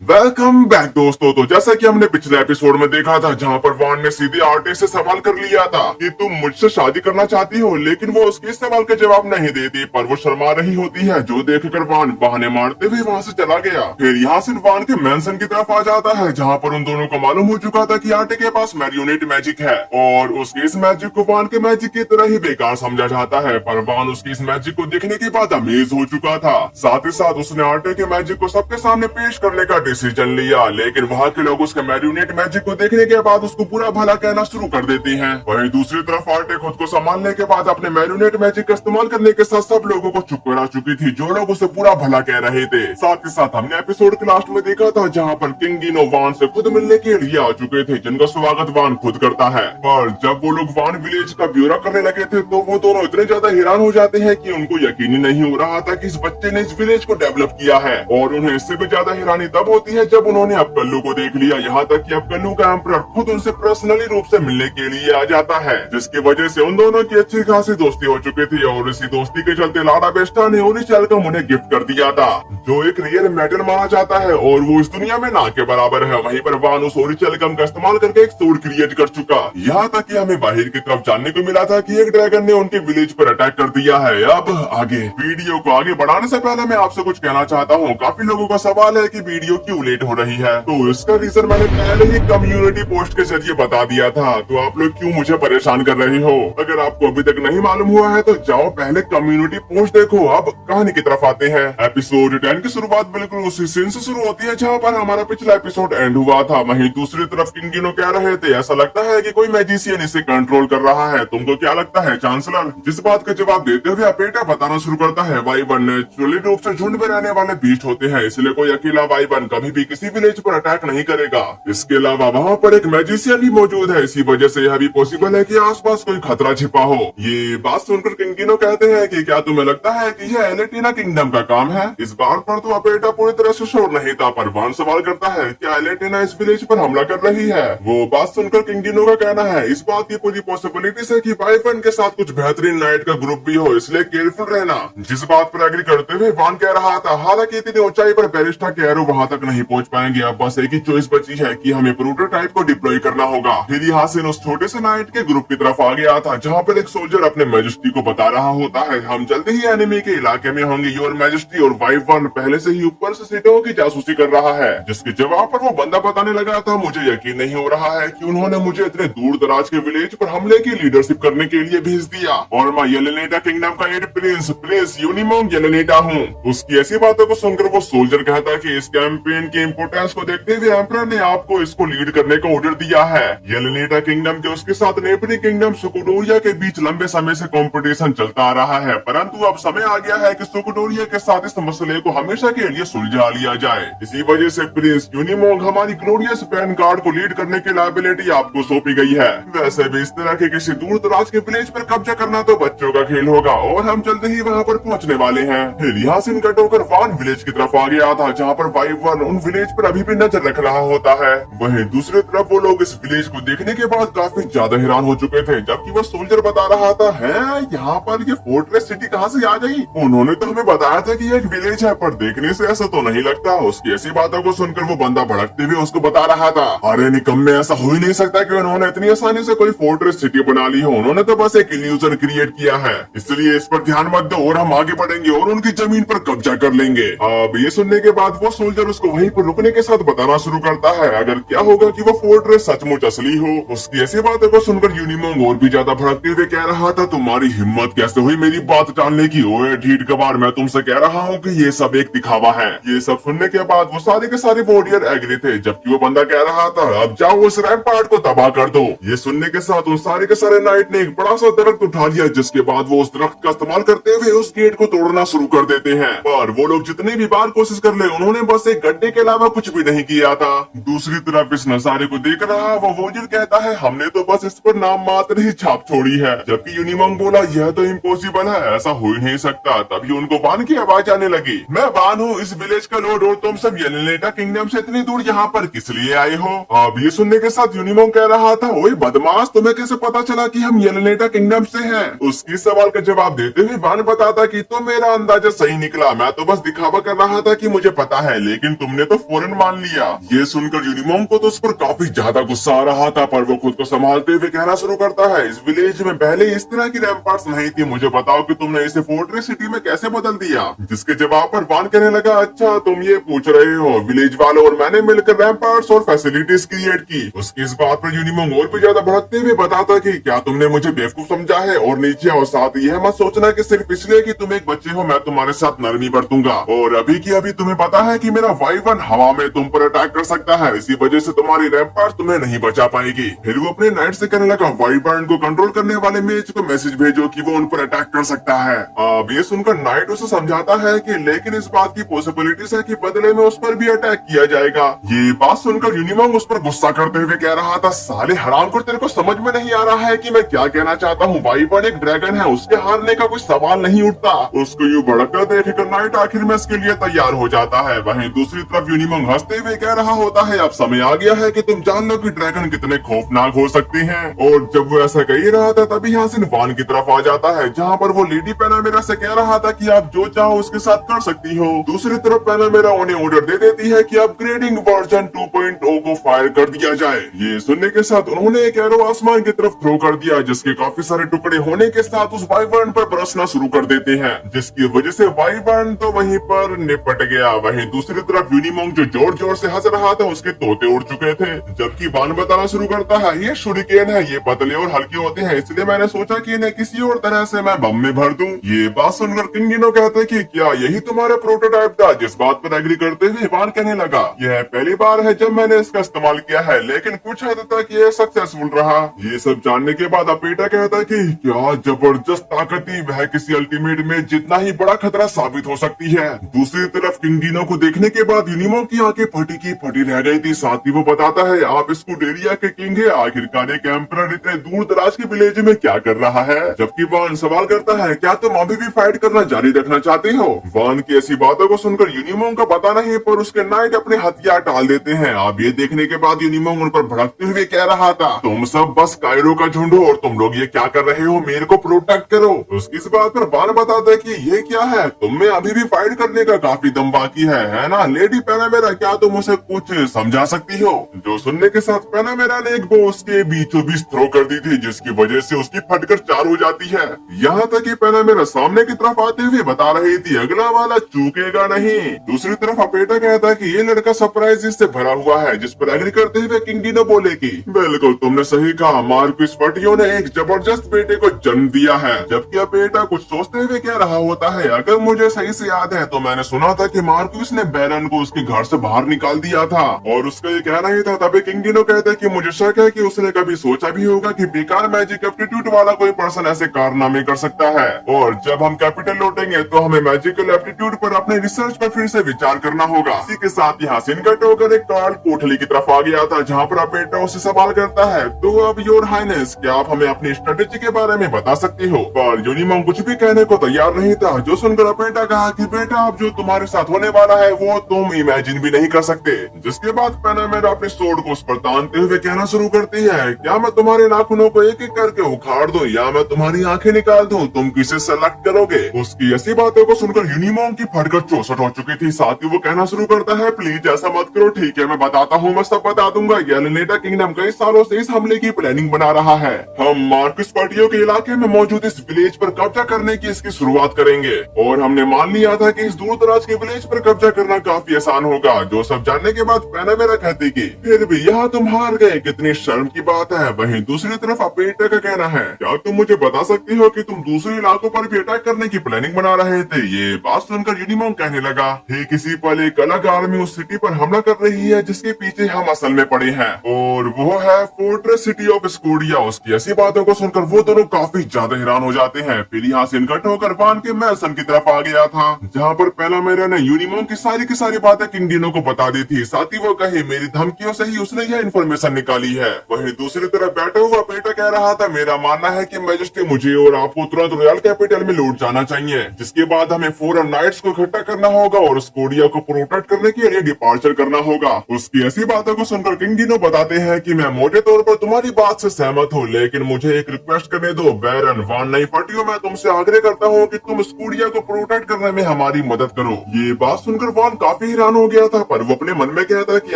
Welcome back दोस्तों। तो जैसा कि हमने पिछले एपिसोड में देखा था, जहां पर वान ने सीधे आर्टे से सवाल कर लिया था कि तुम मुझसे शादी करना चाहती हो, लेकिन वो उसके इस सवाल का जवाब नहीं देती, पर वो शर्मा रही होती है, जो देखकर वान बहाने मारते हुए वहां से चला गया। फिर यहाँ से वान के मैंसन की तरफ आ जाता है, जहाँ पर उन दोनों को मालूम हो चुका था कि आर्टे के पास मैरियोनेट मैजिक है और उसके इस मैजिक को वान के मैजिक की तरह ही बेकार समझा जाता है। पर वान उसकी इस मैजिक को देखने के बाद अमेज हो चुका था। साथ ही साथ उसने आर्टे के मैजिक को सबके सामने पेश करने का डिसीजन लिया, लेकिन वहाँ के लोग उसके मैरियोनेट मैजिक को देखने के बाद उसको बुरा भला कहना शुरू कर देते हैं। वहीं दूसरी तरफ आर्टे खुद को संभालने के बाद अपने मैरियोनेट मैजिक का इस्तेमाल करने के साथ सब लोगों को चुप करा चुकी थी, जो लोग उसे बुरा भला कह रहे थे। साथ ही साथ हमने एपिसोड के लास्ट में देखा था, जहाँ पर किंग गिनो वान से खुद मिलने के लिए आ चुके थे, जिनका स्वागत वान खुद करता है। पर जब वो लोग वान विलेज का ब्यौरा करने लगे थे, तो वो दोनों इतने ज्यादा हैरान हो जाते हैं कि उनको यकीन ही नहीं हो रहा था कि इस बच्चे ने इस विलेज को डेवलप किया है। और उन्हें इससे भी ज्यादा हैरानी तब होती है जब उन्होंने अब कल्लू को देख लिया, यहाँ तक कि अब कल्लू का एम्परर खुद उनसे पर्सनली रूप से मिलने के लिए आ जाता है, जिसकी वजह से उन दोनों की अच्छी खासी दोस्ती हो चुकी थी। और इसी दोस्ती के चलते लारा बेस्टा ने ओरिचेलकम उन्हें गिफ्ट कर दिया था, जो एक रेयर मेटल माना जाता है और वो इस दुनिया में ना के बराबर है। वहीं पर वान उस ओरिचेलकम का इस्तेमाल करके एक सूट क्रिएट कर चुका। यहाँ तक कि हमें बाहर की तरफ जानने को मिला था कि एक ड्रैगन ने उनके विलेज पर अटैक कर दिया है। अब आगे वीडियो को आगे बढ़ाने से पहले मैं आपसे कुछ कहना चाहता हूँ। काफी लोगों का सवाल है कि वीडियो क्यों लेट हो रही है, तो इसका रीजन मैंने पहले ही कम्युनिटी पोस्ट के जरिए बता दिया था। तो आप लोग क्यों मुझे परेशान कर रहे हो? अगर आपको अभी तक नहीं मालूम हुआ है तो जाओ पहले कम्युनिटी पोस्ट देखो। अब कहानी की तरफ आते हैं। एपिसोड 10 की शुरुआत बिल्कुल उसी सीन से शुरू होती है जहाँ पर हमारा पिछला एपिसोड एंड हुआ था। वहीं दूसरी तरफ किंग गिनो कह रहे थे, ऐसा लगता है कि कोई मैजिशियन इसे कंट्रोल कर रहा है। तुमको क्या लगता है चांसलर? जिस बात का जवाब देते हुए अपेटा बताना शुरू करता है, वाइबन नेचुरली रूप से झुंड में रहने वाले बीस्ट होते हैं, इसलिए कोई अकेला वाइबन कभी भी किसी विलेज पर अटैक नहीं करेगा। इसके अलावा वहाँ पर एक मैजिशियन भी मौजूद है, इसी वजह से यह भी पॉसिबल है कि आसपास कोई खतरा छिपा हो। ये बात सुनकर किंग गिनो कहते हैं कि क्या तुम्हें लगता है कि यह एलेटिना किंगडम का काम है? इस बात पर तो अपेटा पूरी तरह से श्योर नहीं था, पर वान सवाल करता है, क्या एलेटिना इस विलेज पर हमला कर रही है? वो बात सुनकर किंग गिनो का कहना है, इस बात की पूरी पॉसिबिलिटीज है कि वाइबन के साथ कुछ बेहतरीन नाइट का ग्रुप भी हो, इसलिए केयरफुल रहना। जिस बात पर एग्री करते हुए वान कह रहा था, हालांकि इतनी ऊंचाई पर बैरिस्टा के एरो वहाँ तक नहीं पहुँच पाएंगे, अब बस एक ही चॉइस बची है कि हमें प्रोटोटाइप को डिप्लॉय करना होगा। फिर यहाँ से उस छोटे से नाइट के ग्रुप की तरफ आ गया था, जहाँ पर एक सोल्जर अपने मैजेस्टी को बता रहा होता है, हम जल्दी ही एनिमी के इलाके में होंगे योर मैजेस्टी। और वाइबन पहले से ही ऊपर से सीटों की जासूसी कर रहा है, जिसके जवाब पर वो बंदा बताने लगा था, मुझे यकीन नहीं हो रहा है कि उन्होंने मुझे इतने दूर दराज के विलेज पर हमले की लीडरशिप करने के लिए भेज दिया, और मैं येलेनेटा किंगडम का एड प्रिंस यूनिमोंग येलेनेटा हूँ। उसकी ऐसी बातों को सुनकर वो सोल्जर कहता है कि इस कैंपेन की इम्पोर्टेंस को देखते हुए एम्परर ने आपको इसको लीड करने का ऑर्डर दिया है। येलेनेटा किंगडम के उसके साथ नेबरिंग किंगडम सुकुडोरिया के बीच लंबे समय से कंपटीशन चलता आ रहा है, परंतु अब समय आ गया है कि सुकुडोरिया के साथ इस मसले को हमेशा के लिए सुलझा लिया जाए। इसी वजह से प्रिंस यूनिमोंग हमारी ग्लोरियस पैन कार्ड को लीड करने की लायबिलिटी आपको सौंपी गई है। वैसे भी इस तरह के किसी दूर दराज के विलेज पर कब्जा करना तो बच्चों का खेल होगा, और हम जल्द ही वहाँ पर पहुँचने वाले हैं। फिर यहाँ से कट होकर वान विलेज की तरफ आ गया था, जहाँ पर वाइबन उन विलेज पर अभी भी नजर रख रहा होता है। वहीं दूसरी तरफ वो लोग इस विलेज को देखने के बाद काफी ज्यादा हैरान हो चुके थे, जबकि वो सोल्जर बता रहा था, है यहाँ पर ये फोर्ट्रेस सिटी कहाँ से आ गई? उन्होंने तो हमें बताया था कि ये एक विलेज है, पर देखने से ऐसा तो नहीं लगता। उसकी ऐसी बातों को सुनकर वो बंदा भड़कते हुए उसको बता रहा था, अरे निकम्मे, ऐसा हो ही नहीं सकता कि उन्होंने इतनी आसानी से कोई फोर्ट्रेस सिटी बना ली हो, उन्होंने तो बस एक इल्यूजन क्रिएट किया है, इसलिए इस पर ध्यान मत दो और हम आगे बढ़ेंगे और उनकी जमीन पर कब्जा कर लेंगे। अब ये सुनने के बाद वो सोल्जर उसको वहीं पर रुकने के साथ बताना शुरू करता है, अगर क्या होगा कि वो फोर्ट्रेस सचमुच असली हो। उसकी ऐसी बातों को सुनकर यूनिमोंग और भी ज्यादा भड़कते हुए कह रहा था, तुम्हारी हिम्मत कैसे हुई मेरी बात टालने की? ओए ढीठ कबाड़, मैं तुमसे कह रहा हूँ कि ये सब एक दिखावा है। ये सब सुनने के बाद वो सारे के सारे वॉरियर एग्री थे, जबकि वो बंदा कह रहा था, अब जाओ उस रैम्पार्ट को तबाह कर दो। ये सुनने के साथ उन सारे के सारे नाइट ने एक बड़ा सा दरख्त उठा लिया, जिसके बाद वो उस दरख्त का इस्तेमाल करते हुए उस गेट को तोड़ना शुरू कर देते हैं। पर वो लोग जितनी भी बार कोशिश कर ले, उन्होंने बस एक गड्ढे के अलावा कुछ भी नहीं किया था। दूसरी तरफ इस नजारे को देख रहा वो वॉरियर कहता है, हमने तो बस इस पर नाम मात्र ही छाप छोड़ी है, जबकि यूनिमोंग बोला, यह तो इम्पॉसिबल है, ऐसा हो ही नहीं सकता। तभी उनको वान की आवाज आने लगी, मैं वान हूँ, इस विलेज का लॉर्ड, और तुम सब येलेनेटा किंगडम से इतनी दूर यहाँ पर किस लिए आए हो? अब ये सुनने के साथ यूनिमोंग कह रहा था, ओए बदमाश, तुम्हें कैसे पता चला कि हम येलेनेटा किंगडम से हैं? उसकी सवाल का जवाब देते हुए वान बताता कि तो मेरा अंदाजा सही निकला, मैं तो बस दिखावा कर रहा था कि मुझे पता है, लेकिन तुमने तुमने तो फौरन मान लिया। ये सुनकर यूनिमोंग को तो उस पर काफी ज्यादा गुस्सा आ रहा था, पर वो खुद को संभालते हुए कहना शुरू करता है, इस विलेज में पहले इस तरह की रैम्पार्ट्स नहीं थी, मुझे बताओ कि तुमने इसे फोर्ट्रेस सिटी में कैसे बदल दिया। जिसके जवाब पर वान कहने लगा, अच्छा तुम ये पूछ रहे हो, विलेज वालों और मैंने मिलकर रैम्पार्ट्स और फैसिलिटीज क्रिएट की। उसकी इस बात पर यूनिमोंग और भी ज्यादा भड़कते हुए बताता कि क्या तुमने मुझे बेवकूफ समझा है, और नीचे और साथ यह मत सोचना कि सिर्फ इसलिए कि तुम एक बच्चे हो मैं तुम्हारे साथ नरमी बरतूंगा, और अभी की अभी तुम्हें पता है कि मेरा वाइवन हवा में तुम पर अटैक कर सकता है, इसी वजह से तुम्हारी रैम्पार्ट्स तुम्हें नहीं बचा पाएगी। फिर वो अपने नाइट से कहने लगा, वाइवन को कंट्रोल करने वाले मेज को मैसेज भेजो कि वो उन पर अटैक कर सकता है। अब ये सुनकर नाइट उसे समझाता है कि लेकिन इस बात की पॉसिबिलिटीज है कि बदले में उस पर भी अटैक किया जाएगा। ये बात सुनकर यूनिमोंग उस पर गुस्सा करते हुए कह रहा था, साले हरामखोर, तेरे को समझ में नहीं आ रहा है कि मैं क्या कहना चाहता हूँ। वाइवन एक ड्रैगन है, उसके हारने का कोई सवाल नहीं उठता। उसको यूं भड़ककर देखकर नाइट आखिर में इसके लिए तैयार हो जाता है। वहीं दूसरी तरफ यूनिमोंग हंसते हुए कह रहा होता है, अब समय आ गया है कि तुम जान लो कि ड्रैगन कितने खौफनाक हो सकते हैं। और जब वो ऐसा कह ही रहा था तभी यासिन वान की तरफ आ जाता है, जहाँ पर वो लेडी पैनामेरा से कह रहा था कि आप जो चाहो उसके साथ कर सकती हो। दूसरी तरफ पैनामेरा उन्हें ऑर्डर दे देती है कि अपग्रेडिंग वर्जन 2.0 को फायर कर दिया जाए। ये सुनने के साथ उन्होंने एक एरो आसमान की तरफ थ्रो कर दिया, जिसके काफी सारे टुकड़े होने के साथ उस वाइवर्न पर बरसना शुरू कर देते हैं, जिसकी वजह से वाइवर्न तो वहीं पर निपट गया। वहीं दूसरी तरफ यूनिमोंग जो जोर जोर से हंस रहा था, उसके तोते उड़ चुके थे। जबकि वान बताना शुरू करता है, ये शुरिकेन है, ये पतले और हल्के होते हैं, इसलिए मैंने सोचा कि इन्हें किसी और तरह से मैं बम में भर दूं। ये बात सुनकर किंगिनो कहते कि क्या यही तुम्हारा प्रोटोटाइप था। जिस बात पर एग्री करते हुए वान कहने लगा, यह पहली बार है जब मैंने इसका इस्तेमाल किया है, लेकिन कुछ हद तक ये सक्सेसफुल रहा। ये सब जानने के बाद अपेटा कहता है कि क्या जबरदस्त ताकत थी, वह किसी अल्टीमेट में जितना ही बड़ा खतरा साबित हो सकती है। दूसरी तरफ किंगिनो को देखने के बाद यूनिमोंग की आंखें फटी की फटी रह गई थी। साथ ही वो बताता है, आप स्कूडेरिया के किंग है, आखिरकार एक एम्परर इतने दूर दराज के विलेज में क्या कर रहा है। जबकि वान सवाल करता है, क्या तुम अभी भी फाइट करना जारी रखना चाहते हो। वान की ऐसी बातों को सुनकर यूनिमोंग का पता नहीं, पर उसके नाइट अपने हथियार टाल देते हैं। अब ये देखने के बाद यूनिमोंग उन पर भड़कते हुए कह रहा था, तुम सब बस कायरो का झुंड हो और तुम लोग ये क्या कर रहे हो, मेरे को प्रोटेक्ट करो। उसकी इस बात पर वान बताता है कि ये क्या है, तुम में अभी भी फाइट करने का काफी दम बाकी है ना लेडी पैनामेरा, क्या तुम उसे कुछ समझा सकती हो। जो सुनने के साथ पैनामेरा ने एक बो उसके बीचों बीच थ्रो कर दी थी, जिसकी वजह से उसकी फटकर चार हो जाती है। यहाँ तक कि पैनामेरा सामने की तरफ आते हुए बता रही थी, अगला वाला चूकेगा नहीं। दूसरी तरफ अपेटा कहता है कि ये लड़का सरप्राइज से भरा हुआ है, जिस पर एग्री करते हुए किंगिनो बोले कि बिल्कुल तुमने सही कहा, मार्क्विस पटियो ने एक जबरदस्त बेटे को जन्म दिया है। जबकि अपेटा कुछ सोचते हुए कह रहा होता है, अगर मुझे सही से याद है तो मैंने सुना था कि मार्क्विस ने बैरन को उसके घर से बाहर निकाल दिया था, और उसका ये कहना ही था। तभी किंगिनो कहता है कि मुझे शक है कि उसने कभी सोचा भी होगा कि बेकार मैजिक एप्टीट्यूड वाला कोई पर्सन ऐसे कारनामे कर सकता है। और जब हम कैपिटल लौटेंगे तो हमें मैजिकल एप्टीट्यूड पर अपने रिसर्च पर फिर से विचार करना होगा। इसी के साथ यहाँ सिनकट होकर एक कार्ल कोठली की तरफ आ गया था, जहाँ पर अपेटा उससे सवाल करता है, तो अब योर हाइनेस क्या आप हमें अपनी स्ट्रेटेजी के बारे में बता सकती हो। पर यूनिमोंग कुछ भी कहने को तैयार नहीं था। जो सुनकर अपेटा कहा कि बेटा अब जो तुम्हारे साथ होने वाला है वो तुम इमेजिन भी नहीं कर सकते। जिसके बाद पैनामेरा अपने सोर्ड को उस पर तानते हुए कहना शुरू करती है, क्या मैं तुम्हारे नाखूनों को एक एक करके उखाड़ दूं या मैं तुम्हारी आंखें निकाल दूं, तुम किसे सेलेक्ट करोगे। उसकी ऐसी बातों को सुनकर यूनिमोंग की फटकर चौसठ हो चुकी थी। साथ ही वो कहना शुरू करता है, प्लीज ऐसा मत करो, ठीक है मैं बताता हूँ, मैं सब बता दूंगा। येलेनेटा किंगडम कई सालों से इस हमले की प्लानिंग बना रहा है। हम मार्क्विस पटियो के इलाके में मौजूद इस विलेज पर कब्जा करने की इसकी शुरुआत करेंगे, और हमने मान लिया था कि इस दूर दराज के विलेज पर कब्जा करना काफी आसान होगा। जो सब जानने के बाद पैनामेरा कहती कि फिर भी यहाँ तुम हार गए, कितनी शर्म की बात है। वहीं दूसरी तरफ अपेटा का कहना है, क्या तुम मुझे बता सकती हो कि तुम दूसरे इलाकों पर भी अटैक करने की प्लानिंग बना रहे थे। ये बात सुनकर यूनिमोंग कहने लगा, ठीक इसी पल एक अलग आर्मी उस सिटी पर हमला कर रही है जिसके पीछे हम असल में पड़े हैं, और वो है फोर्ट्रेस सिटी ऑफ स्कूडिया। उसकी ऐसी बातों को सुनकर वो दोनों काफी ज्यादा हैरान हो जाते हैं। फिर यहाँ से इनकट होकर वान के मैसन की तरफ आ गया था, जहाँ पर पैनामेरा ने यूनिमोंग की सारी बातें किंगिनो को बता दी थी। साथ ही वो कहे, मेरी धमकियों से ही उसने यह इन्फॉर्मेशन निकाली है। वहीं दूसरी तरफ बैठा हुआ पेटा कह रहा था, मेरा मानना है कि मैजेस्टी मुझे और आपको तुरंत रॉयल कैपिटल में लौट जाना चाहिए, जिसके बाद हमें फौरन नाइट्स को इकट्ठा करना होगा और स्कूडिया को प्रोटेक्ट करने के लिए डिपार्चर करना होगा। उसकी ऐसी बातों को सुनकर किंगिनो बताते हैं कि मैं मोटे तौर पर तुम्हारी बात से सहमत हूँ, लेकिन मुझे एक रिक्वेस्ट करने दो। बैरन वान नहीं पटियो, मैं तुमसे आग्रह करता हूँ कि तुम स्कूडिया को प्रोटेक्ट करने में हमारी मदद करो। ये बात सुनकर वान काफी हैरान हैरान हो गया था, पर वो अपने मन में कहता कि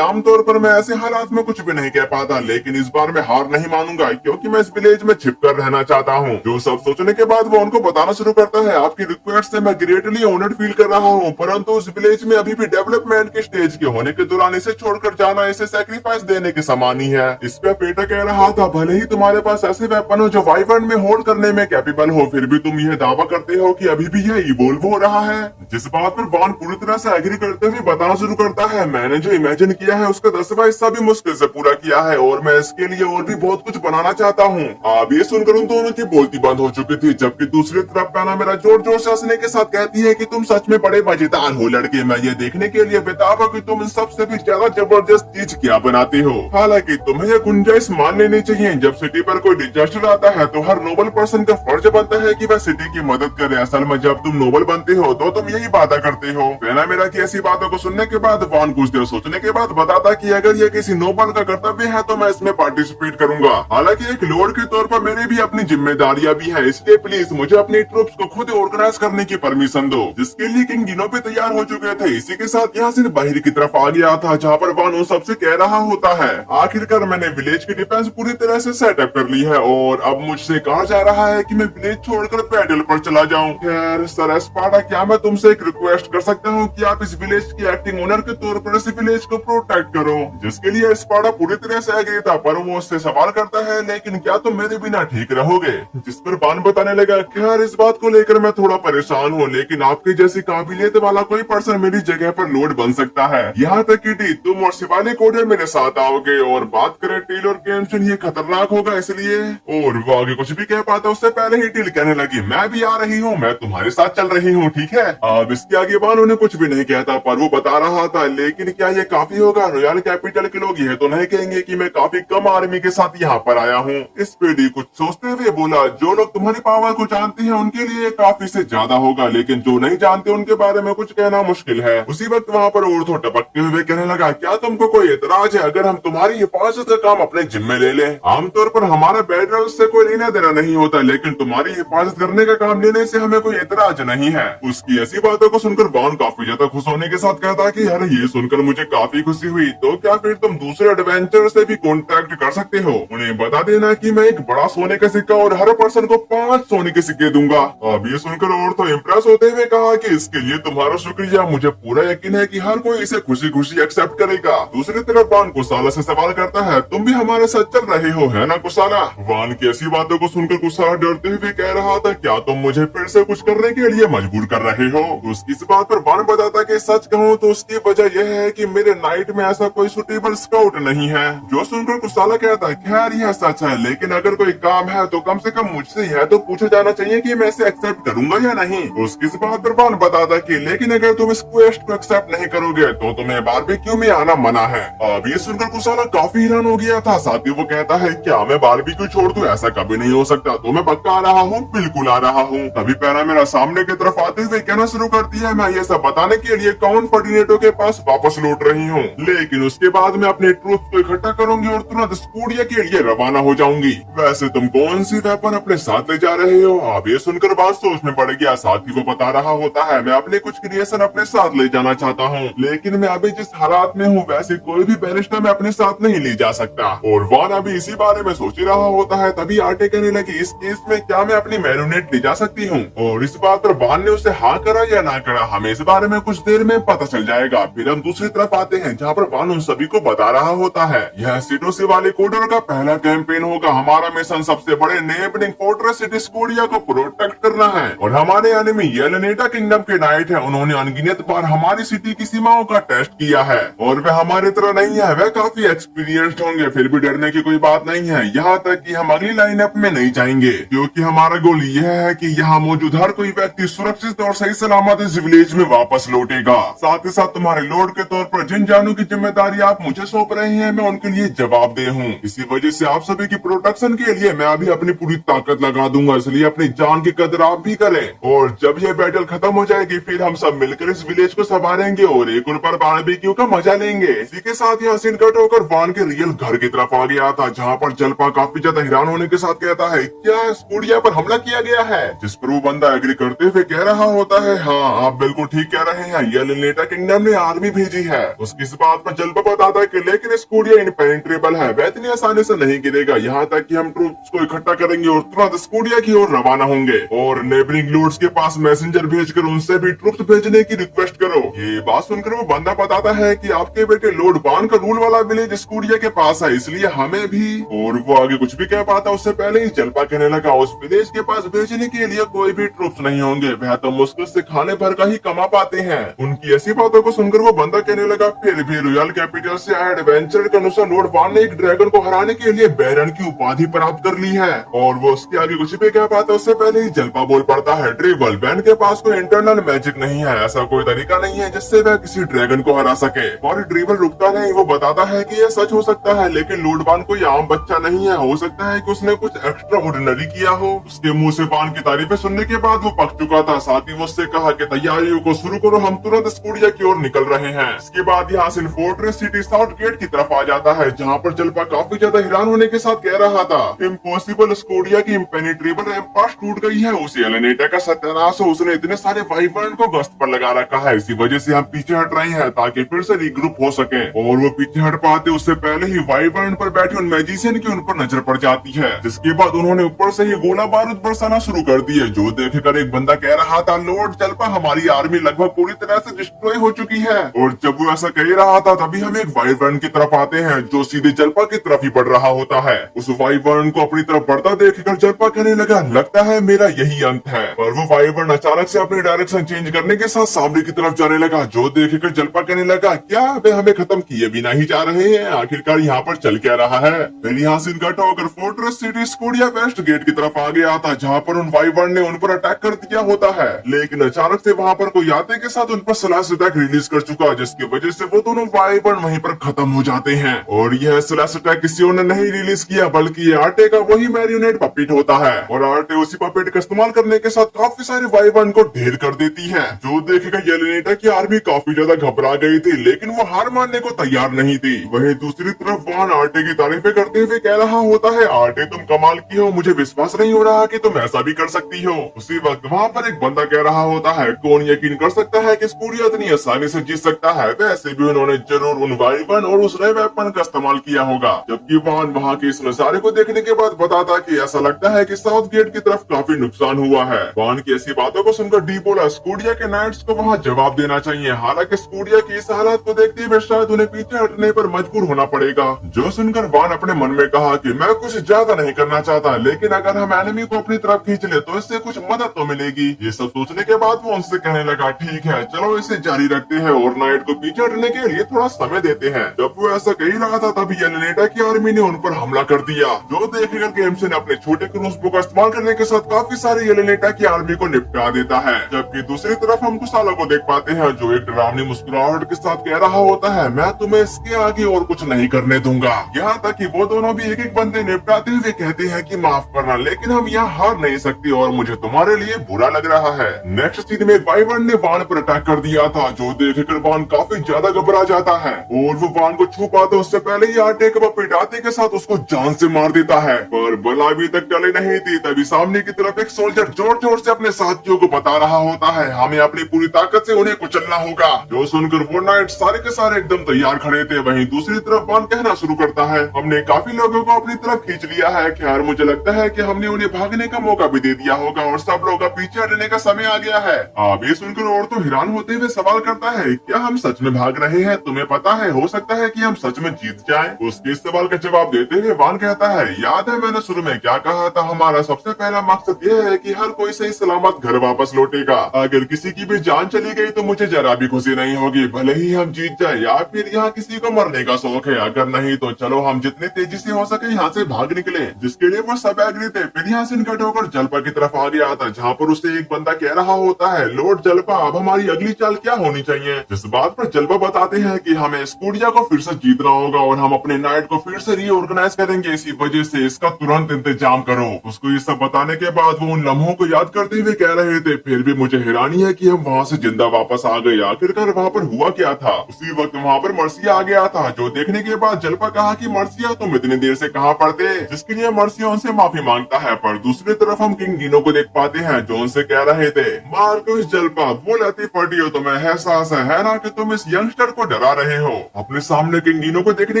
आमतौर पर मैं ऐसे हालात में कुछ भी नहीं कह पाता, लेकिन इस बार मैं हार नहीं मानूंगा क्योंकि मैं इस विलेज में छिप कर रहना चाहता हूँ। जो सब सोचने के बाद वो उनको बताना शुरू करता है, आपकी रिक्वेस्ट से मैं ग्रेटली ऑनर्ड फील कर रहा हूँ, परंतु उस विलेज में अभी भी डेवलपमेंट के स्टेज के होने के दौरान इसे छोड़कर जाना इसे सैक्रिफाइस देने के समान ही है। इस पे पेटा कह रहा था, भले ही तुम्हारे पास ऐसे वेपन हो जो वाइवर्न में होल्ड करने में कैपेबल हो, फिर भी तुम यह दावा करते हो कि अभी भी यह इवोल्व हो रहा है। जिस बात पर वान पूरी तरह से एग्री करते हुए बताना शुरू करता है, मैंने जो इमेजिन किया है उसका 10वां हिस्सा भी मुश्किल से पूरा किया है और मैं इसके लिए और भी बहुत कुछ बनाना चाहता हूँ। अब ये सुनकर उन दोनों की बोलती बंद हो चुकी थी, जबकि दूसरी तरफ पैना मेरा जोर जोर से हंसने के साथ कहती है कि तुम सच में बड़े मजेदार हो लड़के, मैं ये देखने के लिए बेताब हूं कि तुम इन सबसे भी ज्यादा जबरदस्त चीज क्या बनाते हो। हालांकि तुम्हें यह गुंजाइश मान लेनी चाहिए, जब सिटी पर कोई डिजास्टर आता है तो हर नोबल पर्सन का फर्ज बनता है कि वह सिटी की मदद करे। असल में जब तुम नोबल बनते हो तो तुम यही वादा करते हो। पैना मेरा की ऐसी बातों को सुनने के बाद वान कुछ देर सोचने के बाद बताता कि अगर ये किसी नोबल का कर्तव्य है तो मैं इसमें पार्टिसिपेट करूंगा। हालांकि एक लॉर्ड के तौर पर मेरी भी अपनी जिम्मेदारियां भी है, इसलिए प्लीज मुझे अपनी ट्रूप्स को खुद ऑर्गेनाइज करने की परमिशन दो, जिसके लिए किंग गिनो पे तैयार हो चुके थे। इसी के साथ यहाँ से बाहर की तरफ आ गया था, जहाँ पर वान सबसे कह रहा होता है, आखिरकार मैंने विलेज की डिफेंस पूरी तरह से सेटअप कर ली है और अब मुझसे कहा जा रहा है कि मैं विलेज छोड़कर पैदल पर चला जाऊं। खैर सर एस्पार्टा, क्या मैं तुमसे एक रिक्वेस्ट कर सकता हूँ कि आप इस विलेज की एक्टिंग ओनर के तौर पर इस विलेज को प्रोटेक्ट करो। जिसके लिए एस्पार्टा पूरी तरह से एग्री था, पर वो उससे सवाल करता है, लेकिन क्या तुम मेरे बिना ठीक रहोगे? जिस पर वान बताने लगा, खैर इस बात को लेकर मैं थोड़ा परेशान हूँ, लेकिन आपकी जैसी काबिलियत वाला कोई पर्सन मेरी जगह पर लोड बन सकता है। यहाँ तक कि टी, तुम और शिवाली कोडर मेरे साथ आओगे। और बात करें टील और केमचन, ये खतरनाक होगा, इसलिए। और वो आगे कुछ भी कह पाता उससे पहले ही टील कहने लगी, मैं भी आ रही हूँ, मैं तुम्हारे साथ चल रही हूँ, ठीक है। अब इसके आगे वान उन्हें कुछ भी नहीं कहता, पर वो बता रहा था, लेकिन क्या ये काफी होगा? रॉयल कैपिटल के लोग यह तो नहीं कहेंगे कि मैं काफी कम आर्मी के साथ यहाँ पर आया हूँ। इस पे डी कुछ सोचते हुए बोला, जो लोग तुम्हारी पावर को जानते हैं उनके लिए काफी से ज्यादा होगा, लेकिन जो नहीं जानते उनके बारे में कुछ कहना मुश्किल है। उसी वक्त वहाँ पर और टपकते हुए कहने लगा, क्या तुमको कोई एतराज है अगर हम तुम्हारी हिफाजत का काम अपने जिम्मे ले लें? आमतौर पर हमारा बैटल से कोई लेना देना नहीं होता, लेकिन तुम्हारी हिफाजत करने का काम लेने से हमें कोई एतराज नहीं है। उसकी ऐसी बातों को सुनकर वान काफी ज्यादा खुश होने के साथ कहता कि यार ये सुनकर मुझे काफी खुशी हुई, तो क्या फिर तुम दूसरे एडवेंचर से भी कॉन्टेक्ट कर सकते हो? उन्हें बता देना कि मैं एक बड़ा सोने का सिक्का और हर पर्सन को 5 सोने के सिक्के दूंगा। अब ये सुनकर और तो इम्प्रेस होते हुए कहा कि इसके लिए तुम्हारा शुक्रिया, मुझे पूरा यकीन है कि हर कोई इसे खुशी खुशी एक्सेप्ट करेगा। दूसरी तरफ वान कुसाला से सवाल करता है, तुम भी हमारे साथ चल रहे हो है ना कुसाला? वान की ऐसी बातों को सुनकर कुसाला डरते हुए कह रहा था, क्या तुम मुझे फिर से कुछ करने के लिए मजबूर कर रहे हो? उसकी इस बात पर वान बताता कि सच कहूँ तो उसकी वजह यह है कि मेरे नाइट में ऐसा कोई सुटेबल स्काउट नहीं है। जो सुनकर कुसाला कहता है, खैर यह सच है, लेकिन अगर कोई काम है तो कम से कम मुझसे यह तो पूछा जाना चाहिए कि मैं इसे एक्सेप्ट करूंगा या नहीं। उसकी इस बात पर वान बताता कि लेकिन अगर तुम इस क्वेस्ट को एक्सेप्ट नहीं करोगे तो तुम्हें बारबेक्यू में आना मना है। अब ये सुनकर कुसाला काफी हैरान हो गया था। साथ ही वो कहता है, क्या मैं बारबेक्यू छोड़ दूं? ऐसा कभी नहीं हो सकता, तो मैं पक्का आ रहा हूँ, बिल्कुल आ रहा हूँ। तभी पैना मेरा सामने की तरफ आते हुए कहना शुरू करती है, मैं ये सब बताने के लिए काउंट फर्डिनेटो के पास वापस लौट रही हूँ, लेकिन उसके बाद मैं अपने ट्रूप्स को इकट्ठा करूंगी और तुरंत स्कूडिया के लिए रवाना हो जाऊंगी। वैसे तुम कौन सी वेपन अपने साथ ले जा रहे हो? अब ये सुनकर बात सोच में पड़ गया। साथ ही वो बता रहा होता है, मैं अपने कुछ क्रिएशन अपने साथ ले जाना चाहता हूँ, लेकिन मैं अभी जिस हालात में हूँ वैसे कोई भी बैरिस्टर मैं अपने साथ नहीं ले जा सकता। और वान अभी इसी बारे में सोच ही रहा होता है, तभी आटे कहने लगी, इस केस में क्या मैं अपनी मैरिनेट ले जा सकती हूँ? और इस बात पर वान ने उसे हाँ करा या ना करा हमें इस बारे में कुछ देर में पता चल जाएगा। फिर हम दूसरी तरफ आते हैं, जहाँ पर वान उन सभी को बता रहा होता है, यह सिडोसी वाले कोडर का पहला कैंपेन होगा। हमारा मिशन सबसे बड़े नेबरिंग फोर्ट्रेस सिटी स्कूडिया को प्रोटेक्ट करना है और हमारे एनिमी येलेनेटा किंगडम के नाइट है, उन्होंने अनगिनत बार हमारी सिटी की सीमाओं का टेस्ट किया है और वे हमारी तरह नहीं है, वे काफी एक्सपीरियंस्ड होंगे। फिर भी डरने की कोई बात नहीं है, यहाँ तक कि हम अगली लाइनअप में नहीं जाएंगे, क्योंकि हमारा गोल यह है कि यहाँ मौजूद हर कोई व्यक्ति सुरक्षित और सही सलामत इस विलेज में वापस लौटेगा। साथ ही साथ तुम्हारे लॉर्ड के तौर पर जिन जानों की जिम्मेदारी आप मुझे सौंप रहे हैं, मैं उनके लिए जवाबदेह हूँ। इसी वजह से आप सभी की प्रोटेक्शन के लिए मैं अभी अपनी पूरी ताकत लगा दूंगा, इसलिए अपनी जान की कदर आप भी करें। और जब ये बैटल खत्म हो जाएगी फिर हम सब मिलकर इस विलेज को संभालेंगे और एक उन पर बारबेक्यू का मजा लेंगे। इसी के साथ यहाँ सीन कट होकर वान के रियल घर की तरफ आ गया था, जहाँ पर जलपा काफी ज्यादा हैरान होने के साथ कहता है, क्या स्कूडिया पर हमला किया गया है? जिस पर वो बंदा एग्री करते हुए कह रहा होता है, हाँ आप बिल्कुल ठीक कह रहे हैं, येलेनेटा किंगडम ने आर्मी भेजी है। उसकी इस बात पर जल्पा बताता है कि लेकिन स्कूडिया इनपेनिट्रेबल है, वह इतनी आसानी से नहीं गिरेगा, यहाँ तक कि हम ट्रूप्स को इकट्ठा करेंगे और तुरंत स्कूडिया की ओर रवाना होंगे और नेबरिंग लॉर्ड्स के पास मैसेंजर भेजकर उनसे भी ट्रूप्स भेजने की रिक्वेस्ट करो। ये बात सुनकर वो बंदा बताता है कि आपके बेटे लॉर्ड बान का रूल वाला विलेज स्कूडिया के पास है, इसलिए हमें भी। और वो आगे कुछ भी कह पाता उससे पहले ही जल्पा कहने लगा उस विलेज के पास भेजने के लिए कोई भी ट्रूप्स नहीं होंगे, वह तो मुश्किल से खाने भर का ही कमा पाते हैं। उनकी ऐसी बातों को सुनकर वो बंदा कहने लगा फिर भी रॉयल कैपिटल से आए एडवेंचर के अनुसार लॉर्ड बान ने एक ड्रैगन को हराने के लिए बैरन की उपाधि प्राप्त कर ली है। और वो उसके आगे कुछ भी कह पाता उससे पहले ही जल्पा बोल पड़ता है ड्रिबल बैन के पास कोई इंटरनल मैजिक नहीं है, ऐसा कोई तरीका नहीं है जिससे वह किसी ड्रैगन को हरा सके। और ड्रिबल रुकता नहीं, वो बताता है कि यह सच हो सकता है लेकिन लॉर्ड बान कोई आम बच्चा नहीं है, हो सकता है कि उसने कुछ एक्स्ट्रा ऑर्डिनरी किया हो। उसके मुंह से बान की तारीफें सुनने के बाद वो पक चुका था, साथ ही उससे कहा कि तैयारियों को शुरू करो, हम तुरंत स्कूडिया की ओर निकल रहे हैं। इसके बाद यहाँ से फोर्ट्रेस सिटी साउथ गेट की तरफ आ जाता है, जहाँ पर जल्पा काफी ज्यादा हैरान होने के साथ कह रहा था इम्पॉसिबल, स्कूडिया की इम्पेनिट्रेबल रैम्पार्ट टूट गई है, उसे एलेनेटा का सत्यानाश हो, उसने इतने सारे वाइवर्न को गश्त पर लगा रखा है, इसी वजह से हम पीछे हट रहे हैं ताकि फिर से रीग्रुप हो सके। और वो पीछे हट पाते उससे पहले ही वाइवर्न पर बैठे उन मैजिशियन की उन पर नजर पड़ जाती है, जिसके बाद उन्होंने ऊपर से ही गोला बारूद बरसाना शुरू कर दिए। जो देखकर एक बंदा कह रहा था लॉर्ड जल्पा, हमारी आर्मी लगभग पूरी तरह से डिस्ट्रॉय हो चुकी है। और जब वो ऐसा कह रहा था तभी हम एक वाइवर्न की तरफ आते हैं जो सीधे जल्पा की तरफ ही बढ़ रहा होता है। उस वाइवर्न को अपनी तरफ बढ़ता देखकर जल्पा कहने लगा लगता है मेरा यही अंत है। और वो वाइवर्न अचानक से अपनी डायरेक्शन चेंज करने के साथ सामने की तरफ जाने लगा, जो देखकर जल्पा कहने लगा क्या वे हमें खत्म किए बिना ही जा रहे हैं, आखिरकार यहाँ पर चल क्या रहा है। फिर यहाँ से इकट्ठा होकर फोर्ट्रेस सिटी स्कूडिया वेस्ट गेट की तरफ आ गया था, जहाँ पर उन वाइवर्न ने उन पर अटैक कर दिया होता है, लेकिन अचानक से वहाँ पर कोई आते के साथ उन पर स्लैश अटैक रिलीज कर चुका, जिसकी वजह से वो दोनों वाइवर्न वहीं पर खत्म हो जाते हैं। और यह स्लैश अटैक किसी और ने नहीं रिलीज किया बल्कि ये आर्टे का वही मैरियोनेट पपेट होता है। और आर्टे उसी पपेट का इस्तेमाल करने के साथ काफी सारे वाइवर्न को ढेर कर देती है। जो देखेगा एलेनेटा की आर्मी काफी ज्यादा घबरा गई थी, लेकिन वो हार मानने को तैयार नहीं थी। वहीं दूसरी तरफ वान आर्टे की तारीफें करते हुए कह रहा होता है आर्टे तुम कमाल की हो, मुझे विश्वास नहीं हो रहा कि तुम ऐसा भी कर सकती हो। उसी वक्त वहाँ पर एक बंदा कह रहा होता है कौन यकीन कर सकता है कि स्कूडिया इतनी आसानी से जीत सकता है, वैसे भी उन्होंने जरूर उन वाइवर्न और उस रे वेपन का इस्तेमाल किया होगा। जबकि वान वहाँ के इस नजारे को देखने के बाद बताता कि ऐसा लगता है कि साउथ गेट की तरफ काफी नुकसान हुआ है। वान की ऐसी बातों को सुनकर डी बोला स्कूडिया के नाइट्स को वहाँ जवाब देना चाहिए, हालांकि स्कूडिया की इस हालत को देखते हुए शायद उन्हें पीछे हटने पर मजबूर होना पड़ेगा। जो सुनकर वान अपने मन में कहा कि मैं कुछ ज्यादा नहीं करना चाहता, लेकिन अगर हम एनिमी को अपनी तरफ खींच ले तो इससे कुछ मदद तो मिलेगी। ये सब सोचने के बाद वो उनसे कहने लगा ठीक है चलो इसे जारी रखते हैं और नाइट को पीछे हटने के लिए थोड़ा समय देते हैं। जब वो ऐसा कह रहा था तभी एलेनेटा की आर्मी ने उन पर हमला कर दिया। जो देखकर गेम्स ने अपने छोटे क्रूसबो का इस्तेमाल करने के साथ काफी सारी एलेनेटा की आर्मी को निपटा देता है। जबकि दूसरी तरफ हम कुसाला को देख पाते हैं जो एक डरावनी मुस्कुराहट के साथ कह रहा होता है मैं तुम्हें इसके आगे और कुछ नहीं करने दूंगा। यहाँ तक कि वो दोनों भी एक एक बंदे निपटाते हुए कहते हैं कि माफ करना, लेकिन हम यहाँ हार नहीं सकते और मुझे तुम्हारे लिए बुरा लग रहा है। नेक्स्ट सीन में वाइवर्न ने वान पर अटैक कर दिया था, जो देखकर वान काफी ज्यादा घबरा जाता है और वो वान को छू पाता उससे पहले ही आटे के पिटाते के साथ उसको जान से मार देता है। पर बल अभी तक टले नहीं थी, तभी सामने की तरफ एक सोल्जर जोर जोर से अपने साथियों को बता रहा होता है हमें अपनी पूरी ताकत से उन्हें कुचलना होगा। जो सुनकर वो नाइट सारे के सारे एकदम तैयार खड़े थे। वहीं दूसरी तरफ वान कहना शुरू करता है हमने काफी लोगों को अपनी तरफ खींच लिया है, खैर मुझे लगता है कि हमने उन्हें भागने का मौका भी दे दिया होगा और सब लोगों का पीछे हटने का समय आ गया है। अब ये सुनकर और तो हैरान होते हुए सवाल करता है क्या हम सच में भाग रहे हैं, तुम्हें पता है हो सकता है कि हम सच में जीत जाएं। उसके इस सवाल का जवाब देते हुए वान कहता है याद है मैंने शुरू में क्या कहा था, हमारा सबसे पहला मकसद ये है कि हर कोई सही सलामत घर वापस लौटेगा। अगर किसी की भी जान चली गई तो मुझे जरा भी खुशी नहीं होगी, भले ही हम जीत जाए या फिर यहाँ किसी को मरने का शौक है, अगर नहीं तो चलो हम जितने तेजी से हो सके यहाँ से भाग निकले। जिसके लिए वो सब एग्री थे। फिर यहाँ से निकट होकर जल्पा की तरफ आ गया था, जहाँ पर उसे एक बंदा कह रहा होता है लॉर्ड जल्पा अब हमारी अगली चाल क्या होनी चाहिए। जिस बात पर जल्पा बताते हैं कि हमें स्कूडिया को फिर से जीतना होगा और हम अपने नाइट को फिर से रीऑर्गेनाइज करेंगे, इसी वजह से इसका तुरंत इंतजाम करो। उसको ये सब बताने के बाद वो उन लम्हों को याद करते हुए कह रहे थे फिर भी मुझे हैरानी है कि हम वहाँ से जिंदा वापस आ गए, आखिरकार वहाँ पर हुआ क्या था। उसी वक्त वहाँ पर मर्सिया आ गया था, जो देखने के बाद जल्पा कहा कि मर्सिया तुम इतनी देर से कहाँ पर थे, जिसके लिए मर्सिया उनसे माफी मांगता है। पर दूसरी तरफ हम किंग डिनो को देख पाते हैं जो उनसे कह रहे थे मार्कोस जल्पा वो लती फटी हो तो मैं एहसास है ना कि तुम इस यंगस्टर को डरा रहे हो। अपने सामने किंगिनो को देखने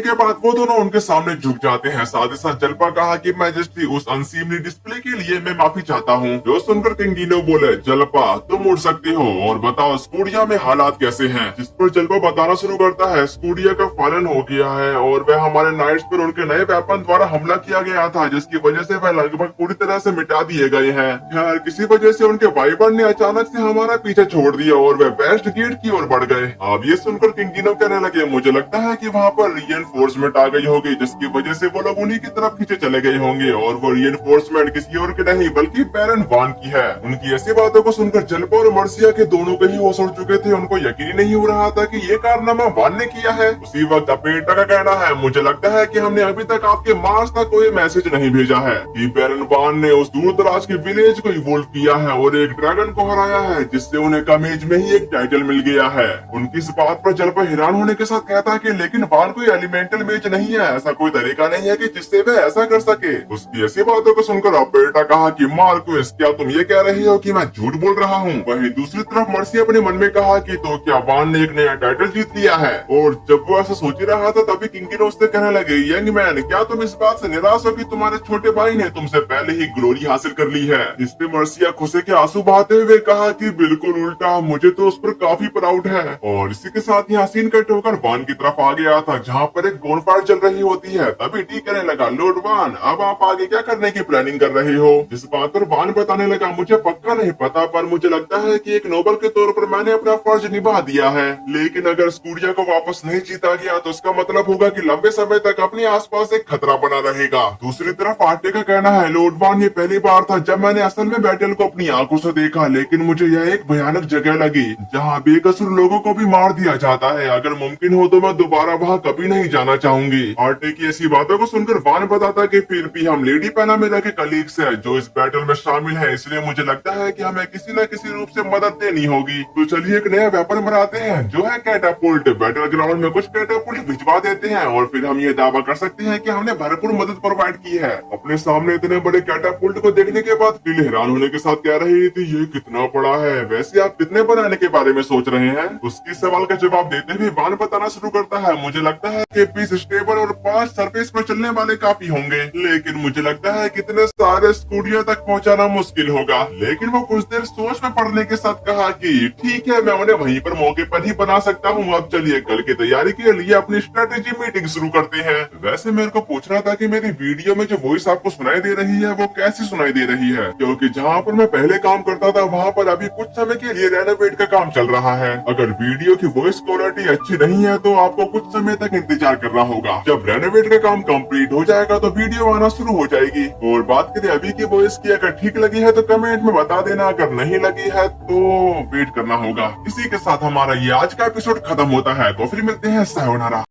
के बाद वो दोनों उनके सामने झुक जाते हैं। साथ ही साथ जलपा कहा कि मैजेस्टी उस अनसीमली डिस्प्ले के लिए मैं माफी चाहता हूँ। जो सुनकर किंगिनो बोले, जलपा तुम उड़ सकती हो और बताओ स्कूडिया में हालात कैसे हैं। जिस पर जलपा बताना शुरू करता है स्कूडिया का फलन हो गया है और वह हमारे नाइट्स पर उनके नए वेपन द्वारा हमला किया गया था, जिसकी वजह से वह लगभग पूरी तरह से मिटा दिए गए हैं। खैर किसी वजह से उनके वाइपर ने अचानक से हमारा पीछे छोड़ दिया और वह वेस्ट गेट की ओर बढ़ गए। अब ये सुनकर किंगिनो कहने लगे, मुझे लगता है कि वहाँ पर रीएनफोर्समेंट आ गई होगी, जिसकी वजह से वो लोग उन्हीं की तरफ खींचे चले गए होंगे और वो रीएनफोर्समेंट किसी और के नहीं बल्कि बैरन वान की है। उनकी ऐसी बातों को सुनकर जलपा और मर्सिया के दोनों के ही होश उड़ चुके थे। उनको यकीन नहीं हो रहा था कि ये कारनामा वान ने किया है। उसी वक्त अपेटा का कहना है, मुझे लगता है कि हमने अभी तक आपके मार्स तक कोई मैसेज नहीं भेजा है कि बैरन वान ने उस दूर दराज के विलेज को इवोल्व किया है और एक ड्रैगन को हराया है, जिससे उन्हें कम एज में ही एक टाइटल मिल गया है। उनकी इस बात पर जलपा हैरान होने के साथ कहता है कि लेकिन वान कोई एलिमेंटल मेज नहीं है, ऐसा कोई तरीका नहीं है कि जिससे वह ऐसा कर सके। उसकी ऐसी बातों को सुनकर अपेटा कहा कि मार्कुस क्या तुम ये कह रही हो कि मैं झूठ बोल रहा हूँ। वहीं दूसरी तरफ मर्सी अपने मन में कहा कि तो क्या वान ने एक नया टाइटल जीत लिया है। और जब वो ऐसा सोच ही रहा था तभी किंगिनो उससे कहने लगे, यंग मैन क्या तुम इस बात से निराश हो कि तुम्हारे छोटे भाई ने तुमसे पहले ही ग्लोरी हासिल कर ली है। इस पे मर्सिया खुशी के आंसू बहाते हुए कहा कि बिल्कुल उल्टा, मुझे तो उस पर काफी प्राउड है। और इसी के साथ यहाँ सीन कट होकर वान की तरफ आ गया था, जहाँ पर एक बोनफायर चल रही होती है। तभी टी कहने लगा, लॉर्ड वान अब आप आगे क्या करने की प्लानिंग कर रहे हो। जिस बात पर वान बताने लगा, मुझे पक्का नहीं पता पर मुझे लगता है कि एक नोबल के तौर पर मैंने अपना फर्ज निभा दिया है, लेकिन अगर स्कूडिया को वापस नहीं जीता गया तो उसका मतलब होगा कि लंबे समय तक अपने आसपास एक खतरा बना रहेगा। दूसरी तरफ आर्टे का कहना है, लॉर्ड वान ये पहली बार था जब मैंने असल में बैटल को अपनी आंखों से देखा, लेकिन मुझे यह एक भयानक जगह लगी जहाँ बेकसूर लोगों को भी मार दिया जाता है। अगर मुमकिन हो तो मैं दोबारा वहाँ कभी नहीं जाना चाहूंगी। आर्टे की ऐसी बातों को सुनकर वान बताता कि फिर भी हम लेडी पैनामेरा के कलीग्स हैं जो इस बैटल में शामिल है, इसलिए मुझे लगता है कि हमें किसी न किसी रूप से मदद देनी होगी। तो चलिए एक नया वेपन बनाते हैं जो है कैटापुल्ट। बैटल ग्राउंड में कुछ कैटापुल्ट भिजवा देते हैं और फिर हम ये दावा कर सकते हैं कि हमने भरपूर मदद प्रोवाइड की है। अपने सामने इतने बड़े कैटापुल्ट को देखने के बाद फिल हैरान होने के साथ कह रही थी, ये कितना बड़ा है, वैसे आप कितने बनाने के बारे में सोच रहे हैं। उसकी सवाल का जवाब देते हुए वान बताना शुरू करता है, मुझे लगता है कि 20 स्टेबल और 5 सरफेस पर चलने वाले काफी होंगे, लेकिन मुझे लगता है कि इतने सारे स्कूडिया तक पहुंचाना मुश्किल होगा। लेकिन वो कुछ देर सोच में पड़ने के साथ कहा कि ठीक है, मैं उन्हें वहीं पर मौके पर ही बना सकता हूँ। अब चलिए कल की तैयारी के लिए अपनी स्ट्रेटेजी मीटिंग शुरू करते हैं। वैसे मेरे को पूछना था कि मेरी वीडियो में जो वॉइस आपको सुनाई दे रही है वो कैसी सुनाई दे रही है, क्योंकि जहाँ पर मैं पहले काम करता था वहाँ पर अभी कुछ समय के लिए रेनोवेट का काम चल रहा है। अगर वीडियो की वॉइस क्वालिटी अच्छी नहीं है तो आपको कुछ समय तक इंतजार करना होगा। जब रेनोवेट का काम कंप्लीट हो जाएगा तो वीडियो आना शुरू हो जाएगी। और बात करें अभी की वॉइस की, अगर ठीक लगी है तो कमेंट में बता देना, अगर नहीं लगी है तो वेट करना होगा। इसी के साथ हमारा ये आज का एपिसोड खत्म होता है, तो फिर मिलते हैं, सायोनारा।